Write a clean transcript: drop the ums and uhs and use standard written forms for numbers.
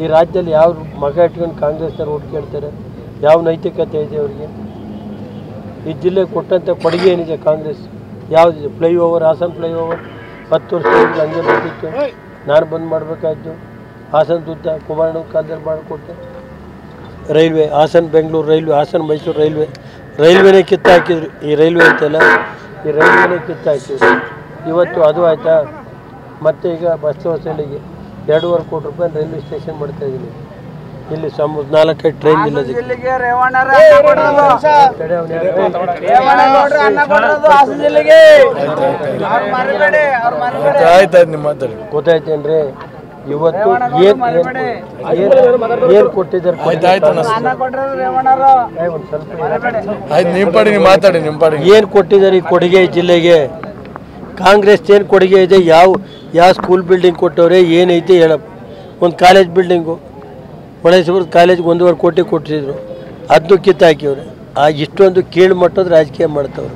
ಈ ರಾಜ್ಯದಲ್ಲಿ ಯಾವ ಮಗ ಇಟ್ಕೊಂಡು ಕಾಂಗ್ರೆಸ್ನವ್ರು ಓಟ್ ಕೇಳ್ತಾರೆ? ಯಾವ ನೈತಿಕತೆ ಇದೆ ಅವರಿಗೆ? ಈ ಜಿಲ್ಲೆಗೆ ಕೊಟ್ಟಂಥ ಕೊಡುಗೆ ಏನಿದೆ ಕಾಂಗ್ರೆಸ್? ಯಾವುದಿದೆ? ಫ್ಲೈಓವರ್, ಹಾಸನ ಫ್ಲೈಓವರ್ 10 ವರ್ಷದಿಂದ ಹಂಗೆ ಬರ್ತಿತ್ತು, ನಾನು ಬಂದ್ ಮಾಡಬೇಕಾಯ್ತು. ಹಾಸನ ದುದ್ದ ಕುಮಾರಣ್ಣ ಕಾಲದಲ್ಲಿ ಮಾಡಿಕೊಟ್ಟೆ. ರೈಲ್ವೆ ಹಾಸನ ಬೆಂಗಳೂರು ರೈಲ್ವೆ, ಹಾಸನ ಮೈಸೂರು ರೈಲ್ವೆನೇ ಕಿತ್ತಾಕಿದ್ರು. ಈ ರೈಲ್ವೆ ಐತಲ್ಲ, ಈ ರೈಲ್ವೆನೇ ಕಿತ್ತಾಕಿದ್ರು. ಇವತ್ತು ಅದು ಆಯಿತಾ? ಮತ್ತು ಈಗ ಬಸವನಹಳ್ಳಿಗೆ 2.5 ಕೋಟಿ ರೂಪಾಯಿ ರೈಲ್ವೆ ಸ್ಟೇಷನ್ ಮಾಡ್ತಾಯಿದ್ದೀನಿ. ಇಲ್ಲಿ 4-5 ಟ್ರೈನ್ ಇಲ್ಲ. ಗೊತ್ತಾಯ್ತೇನ್ರಿ? ಇವತ್ತು ಏನು ಕೊಟ್ಟಿದ್ದಾರೆ? ಏನು ಕೊಟ್ಟಿದ್ದಾರೆ ಈ ಕೊಡುಗೆ ಜಿಲ್ಲೆಗೆ? ಕಾಂಗ್ರೆಸ್ ಏನು ಕೊಡುಗೆ ಇದೆ? ಯಾವ ಸ್ಕೂಲ್ ಬಿಲ್ಡಿಂಗ್ ಕೊಟ್ಟವ್ರೆ? ಏನೈತೆ ಹೇಳಪ್ಪ. ಒಂದು ಕಾಲೇಜ್ ಬಿಲ್ಡಿಂಗು, ಹೊಳೆಸೂರು ಕಾಲೇಜ್ಗೆ 1.5 ಕೋಟಿ ಕೊಟ್ಟಿದ್ರು, ಅದನ್ನು ಕಿತ್ತಾಕಿವ್ರೆ. ಇಷ್ಟೊಂದು ಕೀಳು ಮಟ್ಟದ ರಾಜಕೀಯ ಮಾಡ್ತವ್ರೆ.